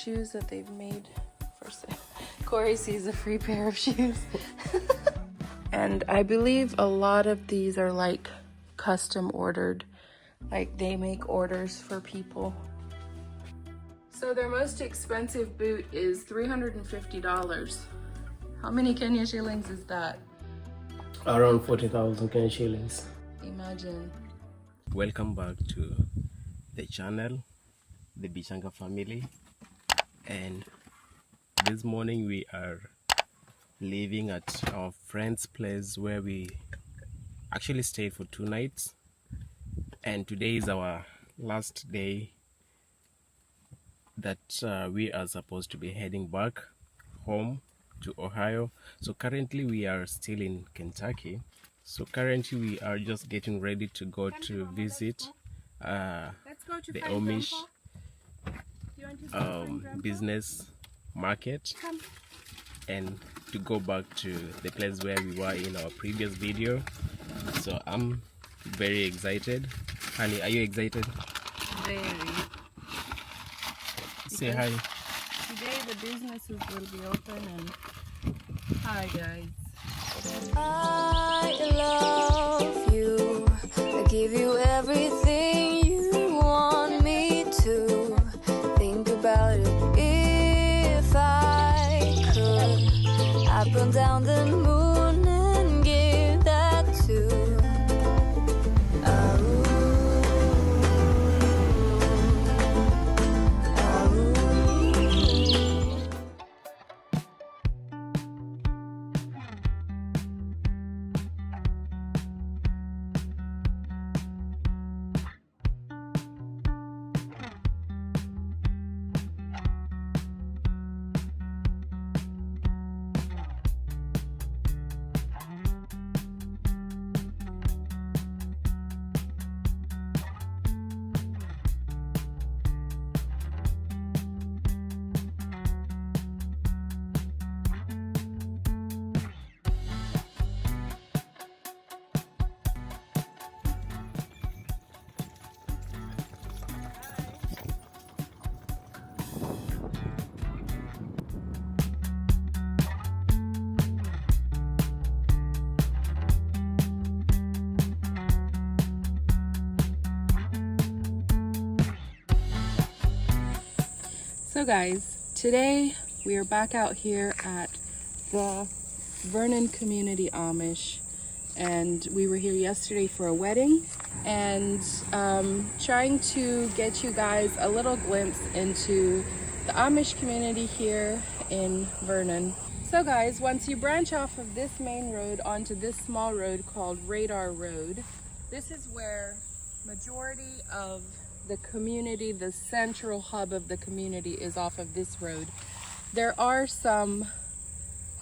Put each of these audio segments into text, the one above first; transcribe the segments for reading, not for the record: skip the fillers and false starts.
shoes that they've made for sale. Corey sees a free pair of shoes. And I believe a lot of these are like custom ordered. Like they make orders for people. So their most expensive boot is $350. How many Kenya shillings is that? Around 40,000 Kenya shillings. Imagine. Welcome back to the channel, the Bichanga family. And this morning we are living at our friend's place where we actually stayed for 2 nights. And today is our last day that we are supposed to be heading back home to Ohio. So currently we are still in Kentucky. So currently we are just getting ready to go to visit the Amish business market and to go back to the place where we were in our previous video. So I'm very excited. Honey, are you excited? Very. Say hi. Today the businesses will be open and hi guys. I love you. I give you everything you want me to. Think about it if I could. I'd burn down the moon and give that to. So guys, today we are back out here at the Vernon Community Amish, and we were here yesterday for a wedding and trying to get you guys a little glimpse into the Amish community here in Vernon. So guys, once you branch off of this main road onto this small road called Radar Road, this is where majority of the community, the central hub of the community, is off of this road. There are some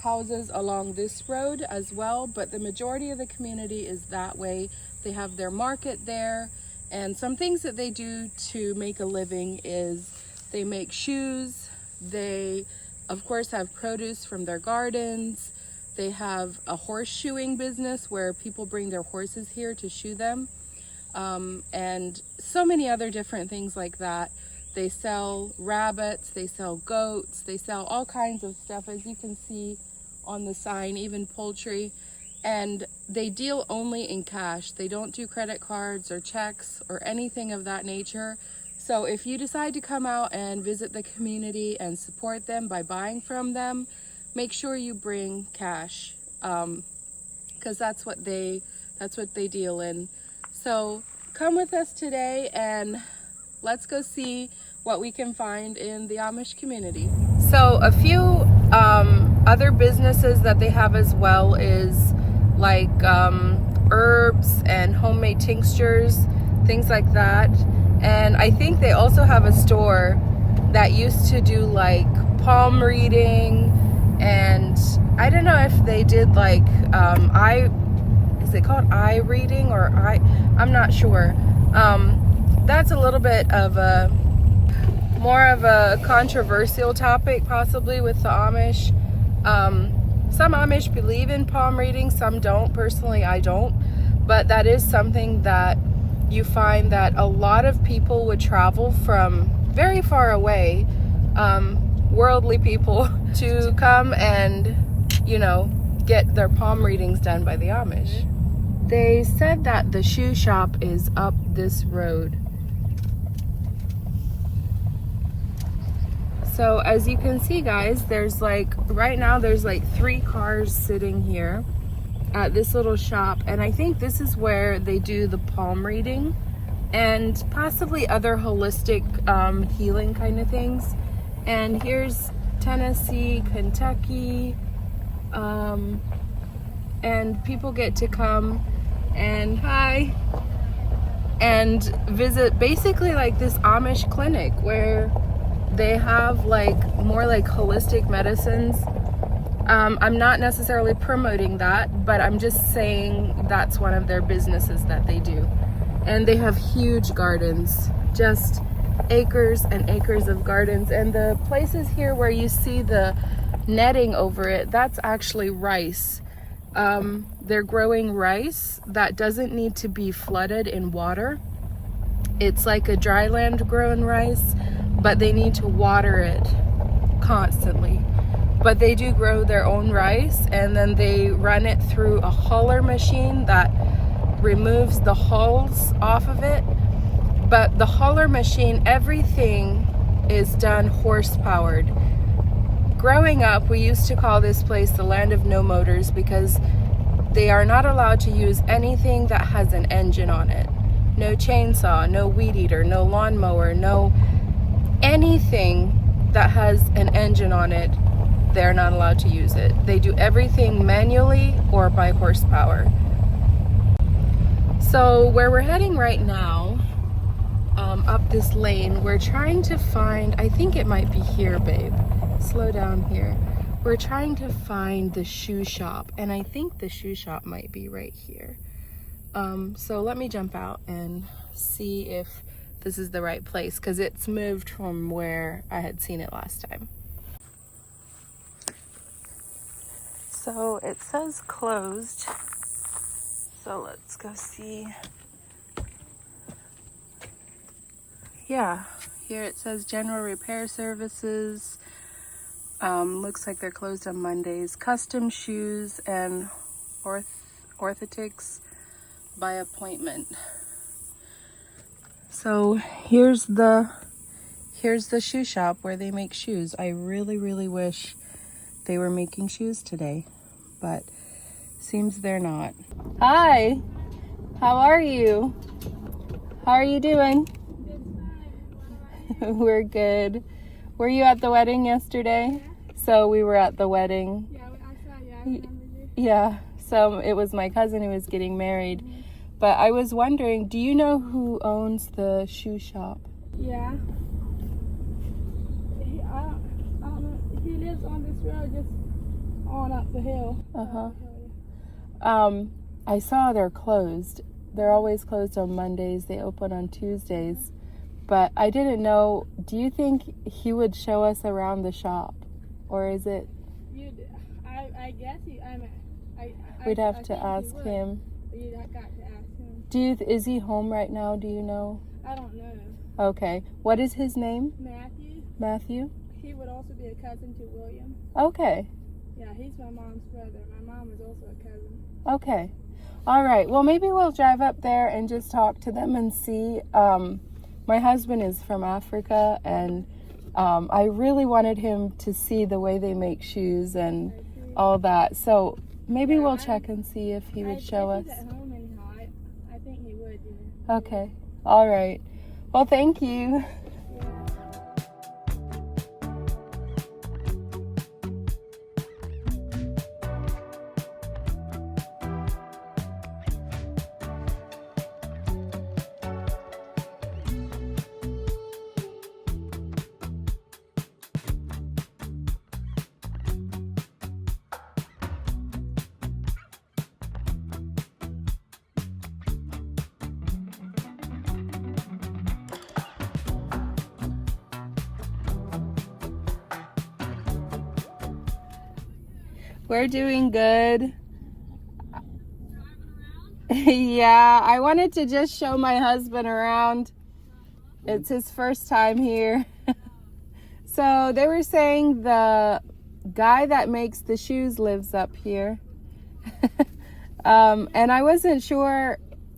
houses along this road as well, but the majority of the community is that way. They have their market there, and some things that they do to make a living is they make shoes. They of course have produce from their gardens. They have a horse shoeing business where people bring their horses here to shoe them. And so many other different things like that. They sell rabbits, they sell goats, they sell all kinds of stuff, as you can see on the sign, even poultry. And they deal only in cash. They don't do credit cards or checks or anything of that nature. So if you decide to come out and visit the community and support them by buying from them, make sure you bring cash, because that's what they deal in. So come with us today and let's go see what we can find in the Amish community. So a few other businesses that they have as well is like herbs and homemade tinctures, things like that. And I think they also have a store that used to do like palm reading, and I don't know if they did like is it called eye reading or I'm not sure. That's a little bit of a more of a controversial topic possibly with the Amish. Some Amish believe in palm reading, some don't. Personally, I don't, but that is something that you find that a lot of people would travel from very far away worldly people to come and, get their palm readings done by the Amish. They said that the shoe shop is up this road. So as you can see, guys, right now there's 3 cars sitting here at this little shop, and I think this is where they do the palm reading and possibly other holistic healing kind of things. And here's Tennessee, Kentucky, and people get to come and visit basically this Amish clinic where they have more holistic medicines. I'm not necessarily promoting that, but I'm just saying that's one of their businesses that they do. And they have huge gardens, just acres and acres of gardens. And the places here where you see the netting over it, that's actually rice. They're growing rice that doesn't need to be flooded in water. It's like a dry land grown rice, but they need to water it constantly. But they do grow their own rice, and then they run it through a huller machine that removes the hulls off of it. But the huller machine, everything is done horse powered. Growing up, we used to call this place the land of no motors because they are not allowed to use anything that has an engine on it. No chainsaw, no weed eater, no lawnmower, no anything that has an engine on it. They're not allowed to use it. They do everything manually or by horsepower. So where we're heading right now, up this lane, we're trying to find, I think it might be here, babe. Slow down here. We're trying to find the shoe shop, and I think the shoe shop might be right here. So let me jump out and see if this is the right place, because it's moved from where I had seen it last time. So it says closed. So let's go see. Yeah, here it says general repair services. Looks like they're closed on Mondays. Custom shoes and orthotics by appointment. So here's the shoe shop where they make shoes. I really, really wish they were making shoes today, but seems they're not. Hi, how are you? How are you doing? We're good. Were you at the wedding yesterday? So we were at the wedding. Yeah, I saw you. I remember you. Yeah, so it was my cousin who was getting married. But I was wondering, do you know who owns the shoe shop? Yeah. I don't know. He lives on this road, just on up the hill. I saw they're closed. They're always closed on Mondays. They open on Tuesdays. But I didn't know, do you think he would show us around the shop? Or is it? I guess he, we'd have to ask him. You'd got to ask him. Is he home right now? Do you know? I don't know. Okay. What is his name? Matthew. Matthew? He would also be a cousin to William. Okay. Yeah, he's my mom's brother. My mom is also a cousin. Okay. All right. Well, maybe we'll drive up there and just talk to them and see. My husband is from Africa, and I really wanted him to see the way they make shoes and all that. So maybe we'll check and see if he would show us. He's at home anyhow. I think he would. Yeah. Okay. All right. Well, thank you. We're doing good. Yeah, I wanted to just show my husband around. It's his first time here. So they were saying the guy that makes the shoes lives up here. And I wasn't sure.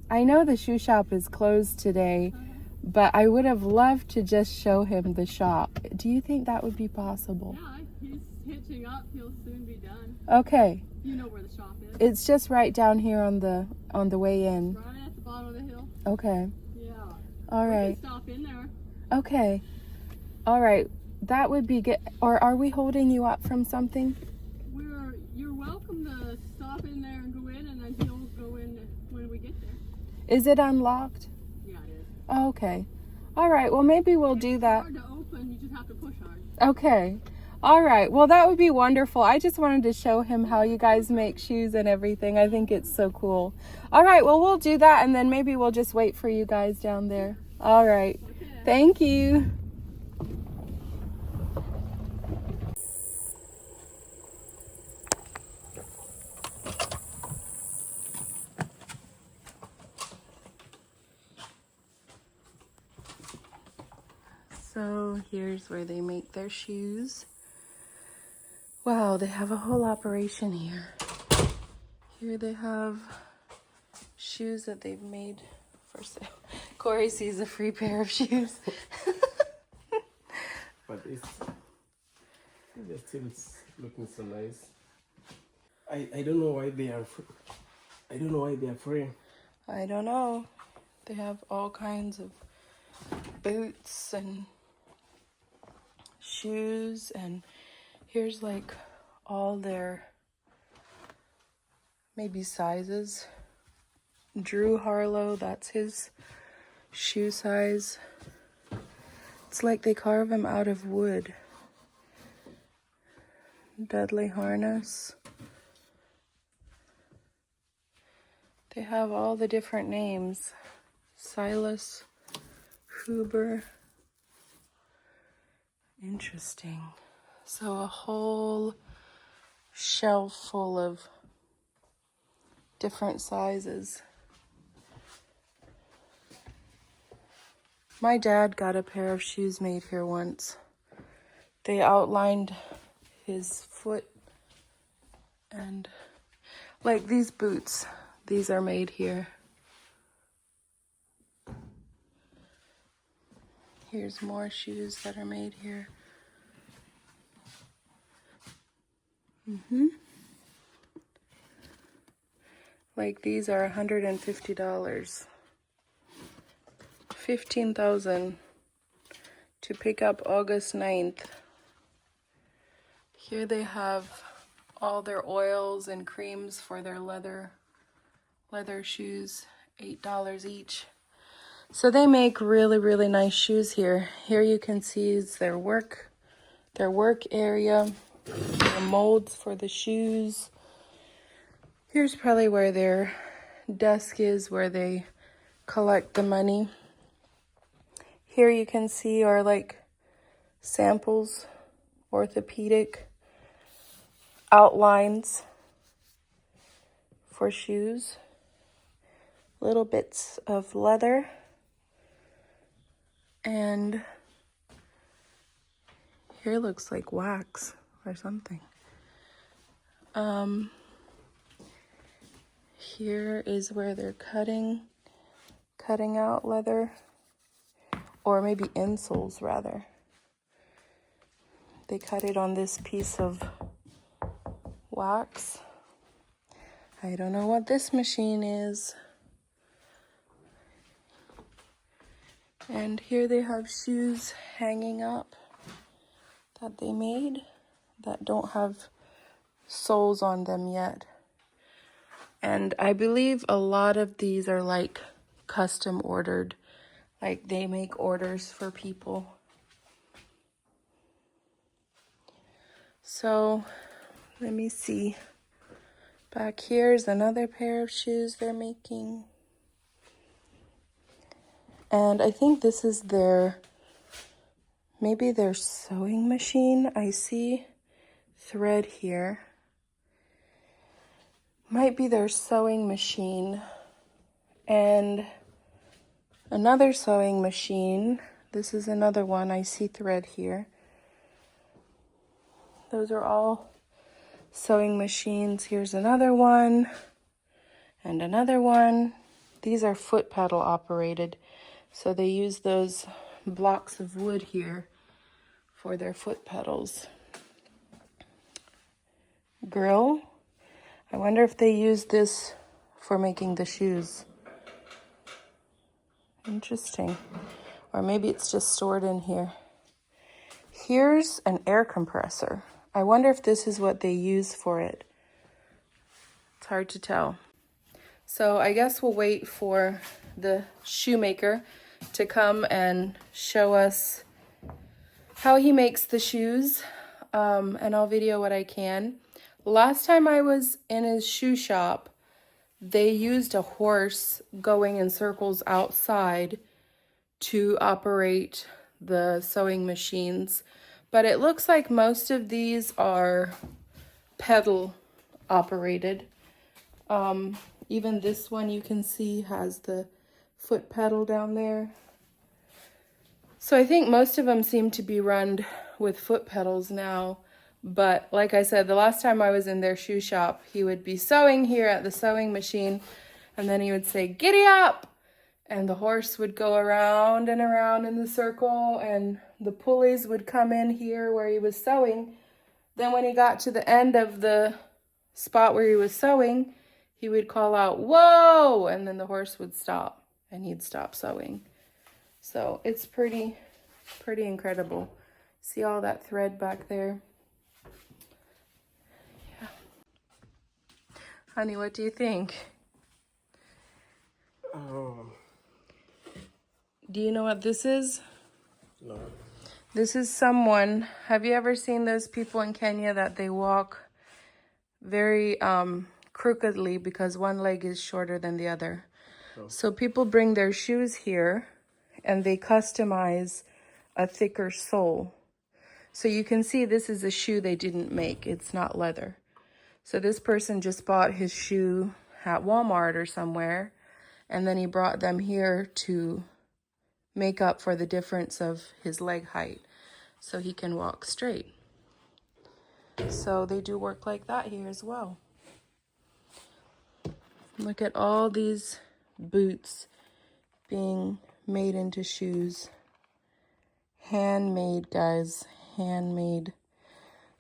I know the shoe shop is closed today, but I would have loved to just show him the shop. Do you think that would be possible? Yeah, he's hitching up. He'll soon be done. Okay. You know where the shop is. It's just right down here on the way in. Right at the bottom of the hill. Okay. Yeah. All We right. can stop in there. Okay. All right. That would be good. Or are we holding you up from something? You're welcome to stop in there and go in, and then he'll go in when we get there. Is it unlocked? Yeah, it is. Okay. All right. Well, maybe we'll do It's that. hard to open. You just have to push hard. Okay. All right. Well, that would be wonderful. I just wanted to show him how you guys make shoes and everything. I think it's so cool. All right. Well, we'll do that, and then maybe we'll just wait for you guys down there. All right. Okay. Thank you. So here's where they make their shoes. Wow, they have a whole operation here. Here they have shoes that they've made for sale. Corey sees a free pair of shoes. But they're still looking so nice. I don't know why they are I don't know why they are free. I don't know. They have all kinds of boots and shoes, and here's like all their maybe sizes. Drew Harlow, that's his shoe size. It's like they carve them out of wood. Dudley Harness. They have all the different names. Silas Huber. Interesting. So a whole shelf full of different sizes. My dad got a pair of shoes made here once. They outlined his foot, and like these boots, these are made here. Here's more shoes that are made here. Like these are $150. $15,000 to pick up August 9th. Here they have all their oils and creams for their leather shoes, $8 each. So they make really, really nice shoes here. Here you can see is their work area, their molds for the shoes. Here's probably where their desk is, where they collect the money. Here you can see are like samples, orthopedic outlines for shoes. Little bits of leather. And here looks like wax or something. Here is where they're cutting out leather, or maybe insoles rather. They cut it on this piece of wax. I don't know what this machine is. And here they have shoes hanging up that they made that don't have soles on them yet. And I believe a lot of these are like custom ordered, like they make orders for people. So let me see. Back here's another pair of shoes they're making. And I think this is maybe their sewing machine. I see thread here. Might be their sewing machine. And another sewing machine. This is another one. I see thread here. Those are all sewing machines. Here's another one and another one. These are foot pedal operated. So they use those blocks of wood here for their foot pedals. Grill. I wonder if they use this for making the shoes. Interesting. Or maybe it's just stored in here. Here's an air compressor. I wonder if this is what they use for it. It's hard to tell. So I guess we'll wait for the shoemaker to come and show us how he makes the shoes, and I'll video what I can. Last time I was in his shoe shop, they used a horse going in circles outside to operate the sewing machines, but it looks like most of these are pedal operated. Even this one you can see has the foot pedal down there. So I think most of them seem to be run with foot pedals now. But like I said, the last time I was in their shoe shop, he would be sewing here at the sewing machine, and then he would say, "Giddy up!" And the horse would go around and around in the circle, and the pulleys would come in here where he was sewing. Then when he got to the end of the spot where he was sewing, he would call out, "Whoa!" And then the horse would stop, and he'd stop sewing. So it's pretty incredible. See all that thread back there? Yeah. Honey, what do you think? Do you know what this is? No. This is someone, have you ever seen those people in Kenya that they walk very crookedly because one leg is shorter than the other? Oh. So people bring their shoes here and they customize a thicker sole. So you can see this is a shoe they didn't make. It's not leather. So this person just bought his shoe at Walmart or somewhere, and then he brought them here to make up for the difference of his leg height so he can walk straight. So they do work like that here as well. Look at all these boots being made into shoes. Handmade, guys, handmade.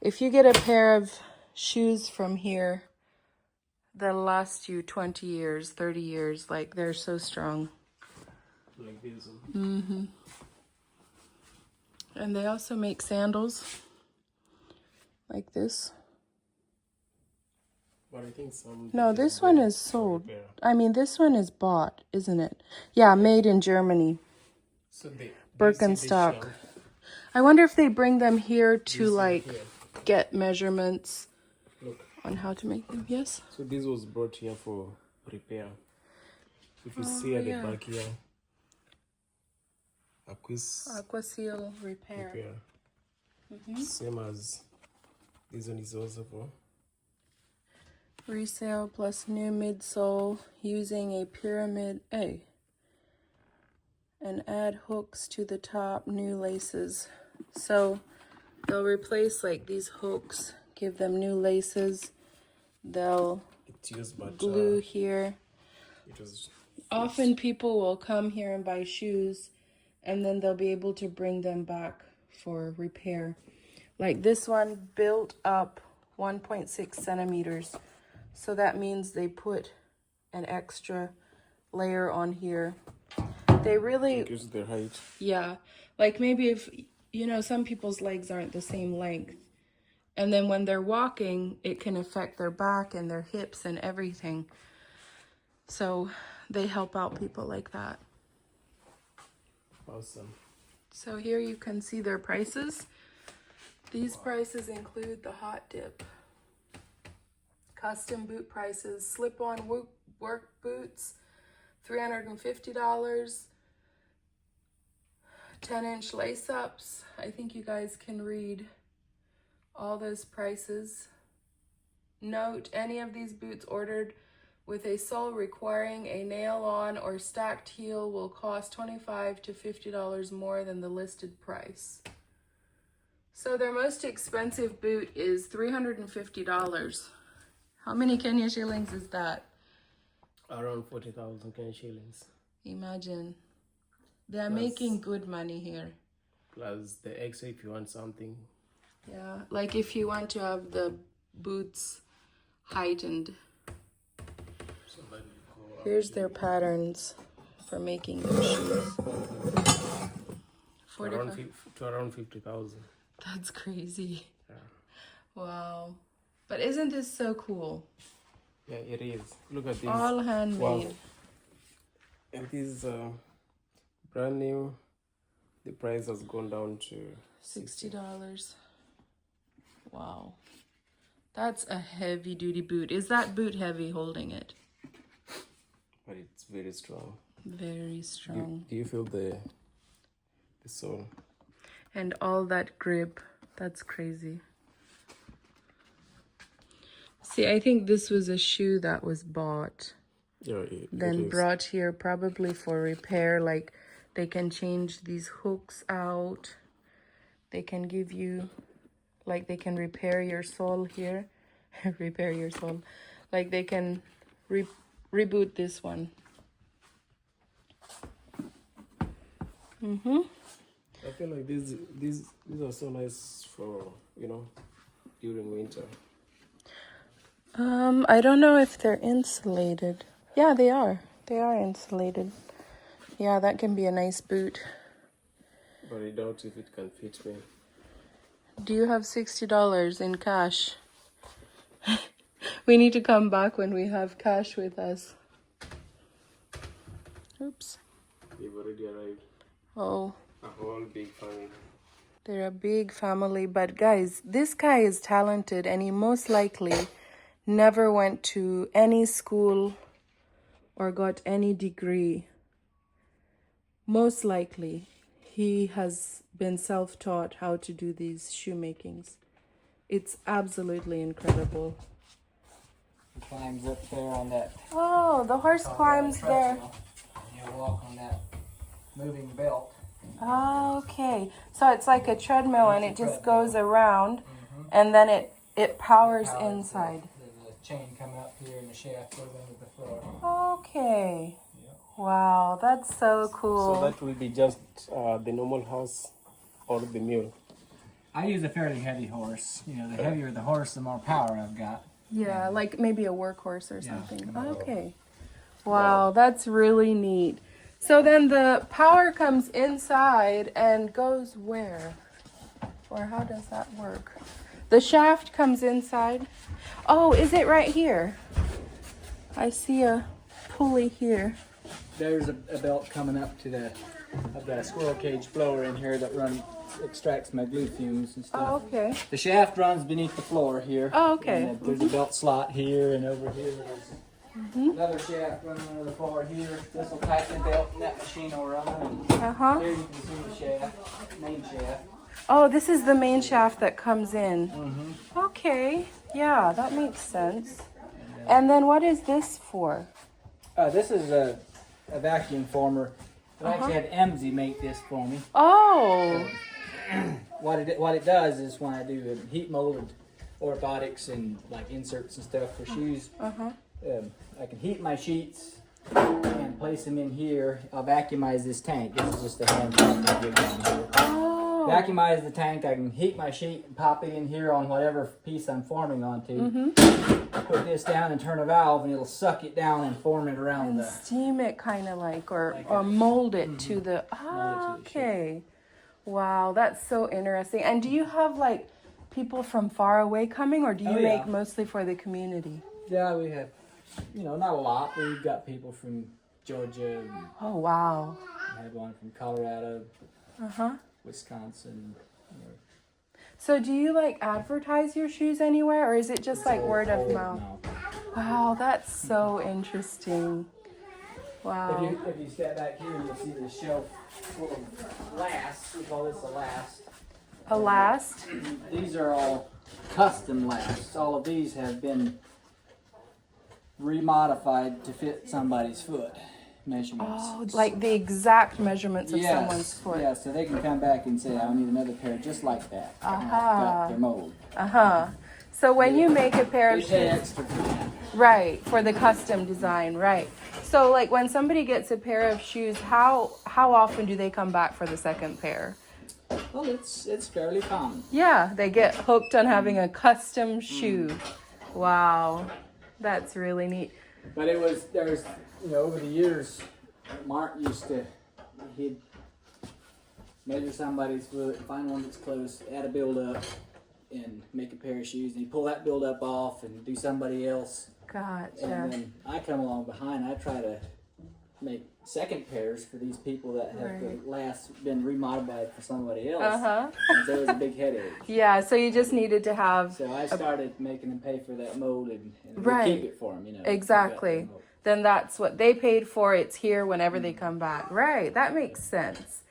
If you get a pair of shoes from here, they'll last you 20 years, 30 years. Like, they're so strong. Like this one. Mm-hmm. And they also make sandals like this. But I think some... No, this one is sold. repair. I mean, this one is bought, isn't it? Yeah, made in Germany. So they Birkenstock. see the shelf. I wonder if they bring them here to, This like, here. get measurements Look. on how to make them. Yes? So this was brought here for repair. If you see at yeah. the back here, Aqua Seal repair. Same as this one is also for Resale plus new midsole using a pyramid A. And add hooks to the top, new laces. So they'll replace like these hooks, give them new laces. They'll it's used, but glue here. it was Often people will come here and buy shoes, and then they'll be able to bring them back for repair. Like this one built up 1.6 centimeters. So that means they put an extra layer on here. They really, gives their height. yeah, like maybe if, you know, some people's legs aren't the same length. And then when they're walking, it can affect their back and their hips and everything. So they help out people like that. Awesome. So here you can see their prices. These prices include the hot dip. Custom boot prices, slip-on work boots, $350. 10-inch lace-ups. I think you guys can read all those prices. Note, any of these boots ordered with a sole requiring a nail-on or stacked heel will cost $25 to $50 more than the listed price. So their most expensive boot is $350. How many Kenya shillings is that? Around 40,000 Kenyan shillings. Imagine. They're Plus- making good money here. Plus the extra if you want something. Yeah, like if you want to have the boots heightened. Here's their patterns for making their shoes. Around 50,000. That's crazy. Yeah. Wow. But isn't this so cool? Yeah, it is. Look at this. All handmade. Wow. And this brand new. The price has gone down to $60. Wow. That's a heavy duty boot. Is that boot heavy holding it? But it's very strong. Very strong. Do you feel the sole? And all that grip. That's crazy. See, I think this was a shoe that was bought, Yeah, then brought here probably for repair. Like they can change these hooks out. They can give you, like they can repair your sole here. Repair your sole. Like they can reboot this one. I feel like these are so nice for, during winter. I don't know if they're insulated. Yeah, they are. They are insulated. Yeah, that can be a nice boot. But I doubt if it can fit me. Do you have $60 in cash? We need to come back when we have cash with us. Oops. They've already arrived. Oh, A whole big family. they're a big family. But guys, this guy is talented and he most likely never went to any school or got any degree. Most likely, he has been self-taught how to do these shoemakings. It's absolutely incredible. He climbs up there on that. Oh, the horse climbs there. He'll walk on that moving belt. Okay, so it's like a treadmill and it just goes around and then it powers inside. There's a chain coming up here and the shaft goes under the floor. Okay. Wow, that's so cool. So that will be just the normal horse or the mule. I use a fairly heavy horse. The heavier the horse, the more power I've got. Yeah, like maybe a workhorse or something. Okay. Wow, that's really neat. So then the power comes inside and goes where? Or how does that work? The shaft comes inside. Oh, is it right here? I see a pulley here. There's a belt coming up to I've got a squirrel cage blower in here that extracts my glue fumes and stuff. Oh, okay. The shaft runs beneath the floor here. Oh, okay. And there's a belt slot here and over here. There's another shaft running under the floor here. This will tighten the belt and that machine will run. And here you can see the shaft, main shaft. Oh, this is the main shaft that comes in. Okay. Yeah, that makes sense. And then what is this for? This is a vacuum former. I actually had Emsy make this for me. Oh. What it does is when I do heat molded orthotics and like inserts and stuff for shoes, I can heat my sheets and place them in here. I'll vacuumize this tank. This is just a hand pump I give down here. Oh. Vacuumize the tank. I can heat my sheet and pop it in here on whatever piece I'm forming onto. Put this down and turn a valve and it'll suck it down and form it around And the... steam it kind of like, or mold it to the... Okay. Wow, that's so interesting. And do you have like people from far away coming, or do you make mostly for the community? Yeah, we have, not a lot, but we've got people from Georgia. And Oh, wow. we had one from Colorado, Wisconsin. So do you like advertise your shoes anywhere, or is it just like word of mouth? No. Wow, that's so interesting. Wow. If you step back here, you'll see the shelf full of lasts. We call this a last. A last? These are all custom lasts. All of these have been remodified to fit somebody's foot. measurements. Oh, like the exact measurements of someone's foot. Yeah, so they can come back and say, I need another pair just like that. And I've got their mold. So when you make a pair of They pay shoes, extra for that. right, for the custom design, right. So like when somebody gets a pair of shoes, how often do they come back for the second pair? Well, it's fairly common. Yeah, they get hooked on having a custom shoe. Wow, that's really neat. But there was, over the years, Mark he'd measure somebody's foot, find one that's close, add a build up, and make a pair of shoes. And he'd pull that build up off and do somebody else. Gotcha. And then I come along behind. I try to make second pairs for these people that have been remodified for somebody else. And so it was a big headache. Yeah, so you just needed to have. So I started making them pay for that mold and Right. keep it for them. Exactly. Then that's what they paid for. It's here whenever they come back. Right. That makes sense.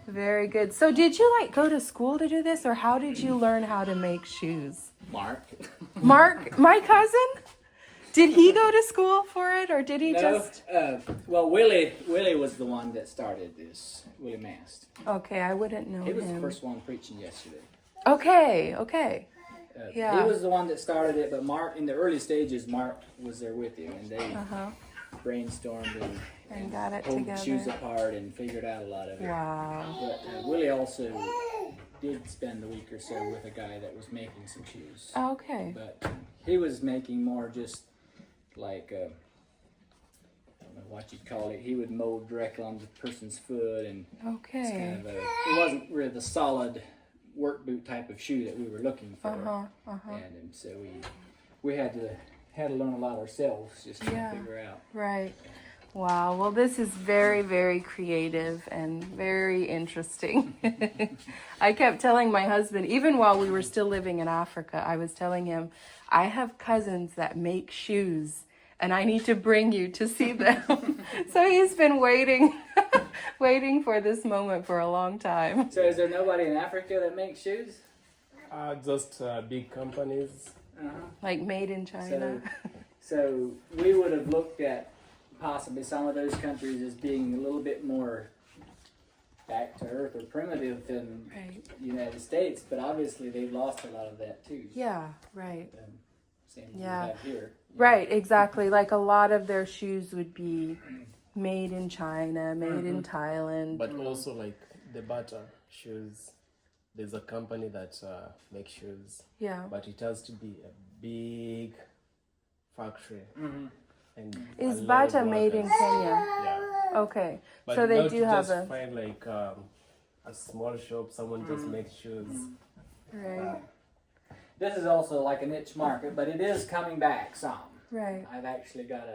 Very good. So did you go to school to do this, or how did you learn how to make shoes? Mark, my cousin? Did he go to school for it, or did he just? Well, Willie was the one that started this. Willie Mast. Okay, I wouldn't know He was him. the first one preaching yesterday. Okay. Yeah. He was the one that started it, but Mark, in the early stages, Mark was there with you, and they brainstormed And got it pulled the together. shoes apart and figured out a lot of it. Wow. But Willie also did spend a week or so with a guy that was making some shoes. Okay. But he was making more just like, I don't know what you'd call it. He would mold directly on the person's foot, and it's kind of it wasn't really the solid work boot type of shoe that we were looking for. And so we had to learn a lot ourselves just to figure out. Right. Wow. Well, this is very, very creative and very interesting. I kept telling my husband, even while we were still living in Africa, I was telling him, I have cousins that make shoes and I need to bring you to see them. So he's been waiting for this moment for a long time. So is there nobody in Africa that makes shoes? Just big companies. Like made in China. So we would have looked at possibly some of those countries as being a little bit more back to earth or primitive than the United States, but obviously they've lost a lot of that too. Yeah, right. Same as we have here. Right, exactly. Like a lot of their shoes would be made in China, made in Thailand. But also like the butter shoes. There's a company that makes shoes. Yeah. But it has to be a big factory. And Is a lot Bata of made in workers. Kenya? Yeah. Okay. But So they not do to have just find like a small shop, someone just makes shoes. Right. This is also like a niche market, but it is coming back some. Right. I've actually got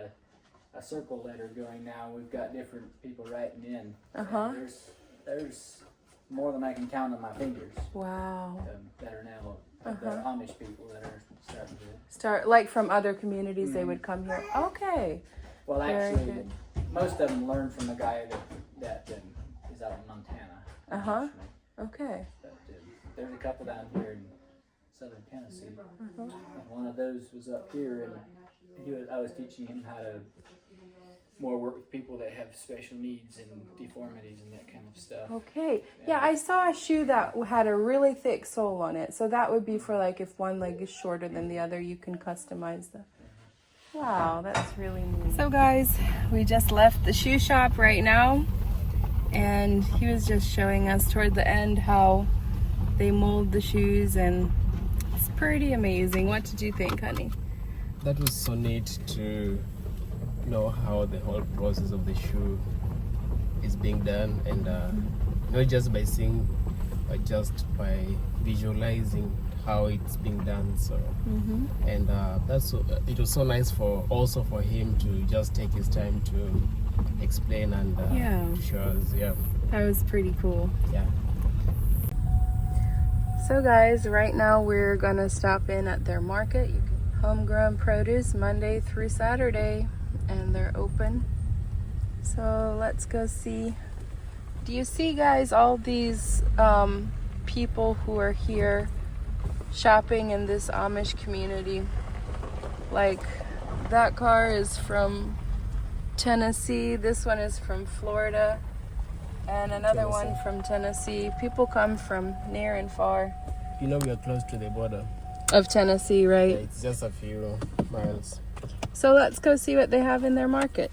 a circle letter going now. We've got different people writing in. There's more than I can count on my fingers. Wow. That are now the Amish people that are starting to Start like from other communities, they would come here. Okay. Well, Very actually, good. most of them learned from the guy that is out in Montana. Okay. But there's a couple down here in southern Tennessee. And one of those was up here, and I was teaching him how to more work with people that have special needs and deformities and that kind of stuff. Okay. Yeah, I saw a shoe that had a really thick sole on it. So that would be for like if one leg is shorter than the other, you can customize the. Wow, that's really neat. So guys, we just left the shoe shop right now, and he was just showing us toward the end how they mold the shoes, and it's pretty amazing. What did you think, honey? That was so neat to know how the whole process of the shoe is being done, and not just by seeing, but just by visualizing how it's being done. So and it was so nice for him to just take his time to explain and show us. That was pretty cool. Yeah. So guys, right now we're gonna stop in at their market. Homegrown produce Monday through Saturday, and they're open. So let's go see. Do you see, guys, all these people who are here shopping in this Amish community? Like, that car is from Tennessee. This one is from Florida. And another one from Tennessee. People come from near and far. You know we are close to the border. Of Tennessee, right? Yeah, it's just a few miles. So let's go see what they have in their market.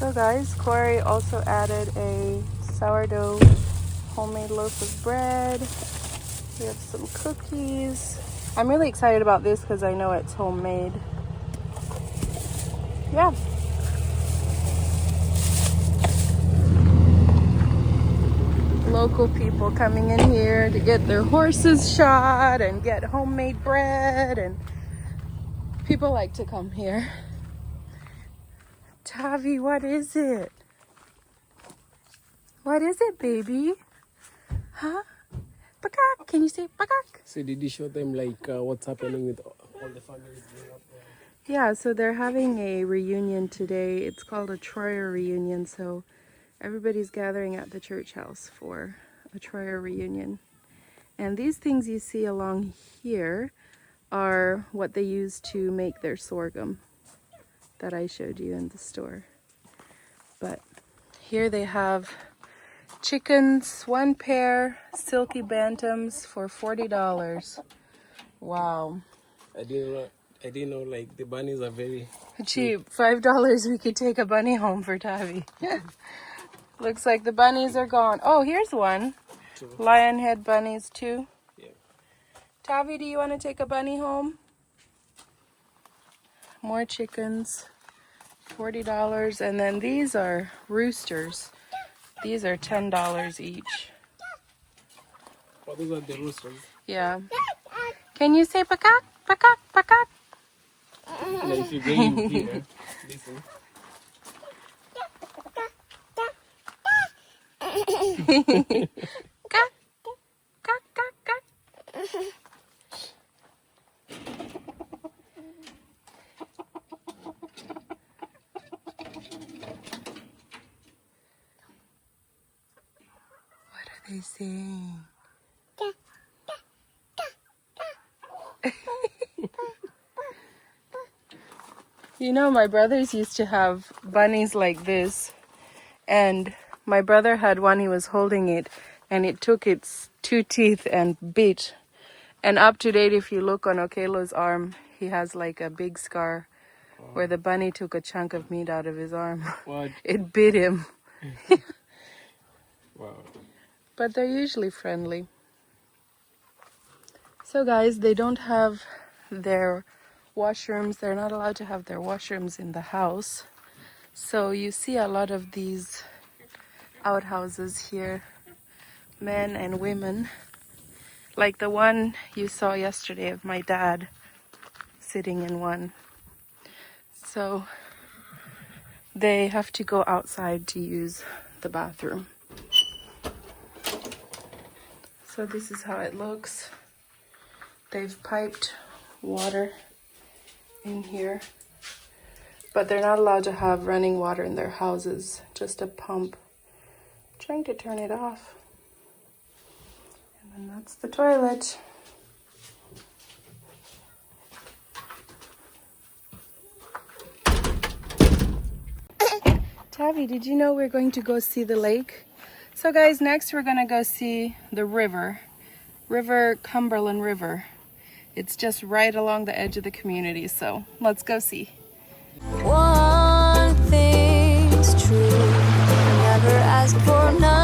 So guys, Corey also added a sourdough homemade loaf of bread. We have some cookies. I'm really excited about this because I know it's homemade. Yeah. Local people coming in here to get their horses shot and get homemade bread, and people like to come here. Taavi, what is it? What is it, baby? Huh? Bakak. Can you say bakak? So did you show them like what's happening with all the families being up there? Yeah, so they're having a reunion today. It's called a Troyer reunion, so everybody's gathering at the church house for a Troyer reunion. And these things you see along here are what they use to make their sorghum that I showed you in the store. But here they have chickens, one pair, silky bantams for $40. Wow. I didn't know like the bunnies are very Cheap. $5 we could take a bunny home for Taavi. Looks like the bunnies are gone. Oh, here's one. Lion head bunnies too. Yeah. Taavi, do you want to take a bunny home? More chickens. $40. And then these are roosters. These are $10 each. Oh, those are the roosters. Yeah. Can you say pakak, pakak, pakak? Like if you bring him here, listen. What are they saying? You know, my brothers used to have bunnies like this, and my brother had one, he was holding it, and it took its 2 teeth and bit. And up to date, if you look on Okelo's arm, he has like a big scar where the bunny took a chunk of meat out of his arm. What? It bit him. Wow. But they're usually friendly. So guys, they don't have their washrooms. They're not allowed to have their washrooms in the house. So you see a lot of these outhouses here, men and women. Like the one you saw yesterday of my dad sitting in one. So they have to go outside to use the bathroom. So this is how it looks. They've piped water in here, but they're not allowed to have running water in their houses, just a pump. I'm trying to turn it off. And then that's the toilet. Taavi, did you know we're going to go see the lake? So guys, next we're gonna go see the river, Cumberland River. It's just right along the edge of the community, so let's go see. One thing's true, never ask for nothing.